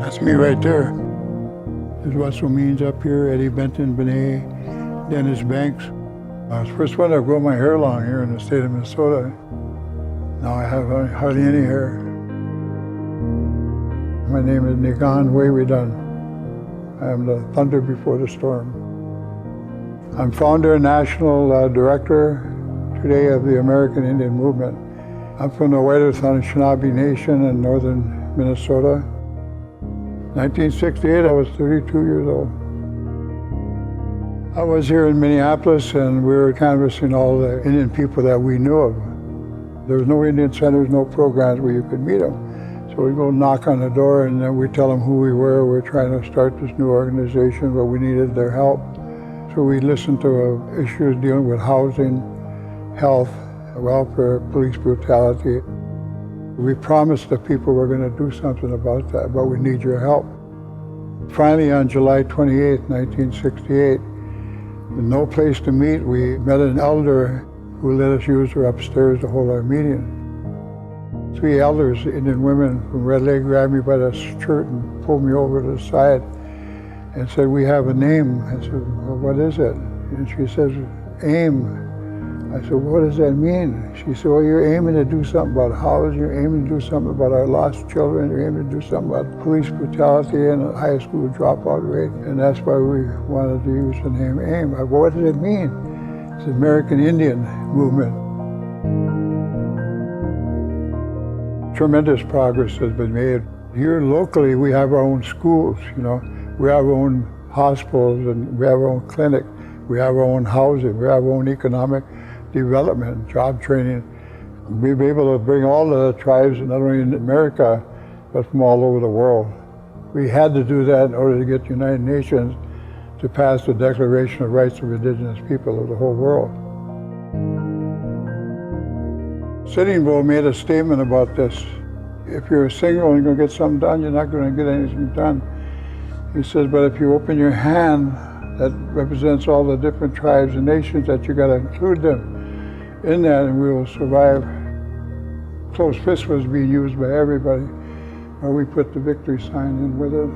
That's me right there. There's Russell Means up here, Eddie Benton, Benet, Dennis Banks. I was the first one to grow my hair long here in the state of Minnesota. Now I have hardly any hair. My name is Nigan Wayridun. I am the thunder before the storm. I'm founder and national director today of the American Indian Movement. I'm from the White Anishinaabe Nation in northern Minnesota. 1968, I was 32 years old. I was here in Minneapolis and we were canvassing all the Indian people that we knew of. There was no Indian centers, no programs where you could meet them. So we'd go knock on the door and then we'd tell them who we were. We were trying to start this new organization, but we needed their help. So we listened to issues dealing with housing, health, welfare, police brutality. We promised the people we're going to do something about that, but we need your help. Finally, on July 28, 1968, with no place to meet, we met an elder who let us use her upstairs to hold our meeting. 3 elders, Indian women from Red Lake, grabbed me by the shirt and pulled me over to the side and said, "We have a name." I said, "Well, what is it?" And she says, "AIM." I said, "What does that mean?" She said, "Well, you're aiming to do something about housing, you're aiming to do something about our lost children, you're aiming to do something about police brutality and a high school dropout rate, and that's why we wanted to use the name AIM." I said, "What does it mean?" It's the American Indian Movement. Tremendous progress has been made. Here locally, we have our own schools, we have our own hospitals and we have our own clinic, we have our own housing, we have our own economic development, job training. We've been able to bring all the tribes, not only in America, but from all over the world. We had to do that in order to get the United Nations to pass the Declaration of Rights of Indigenous People of the whole world. Sitting Bull made a statement about this. If you're single and you're going to get something done, you're not going to get anything done. He says, but if you open your hand, that represents all the different tribes and nations, that you got to include them in that and we will survive. Closed fist was being used by everybody. We put the victory sign in with it.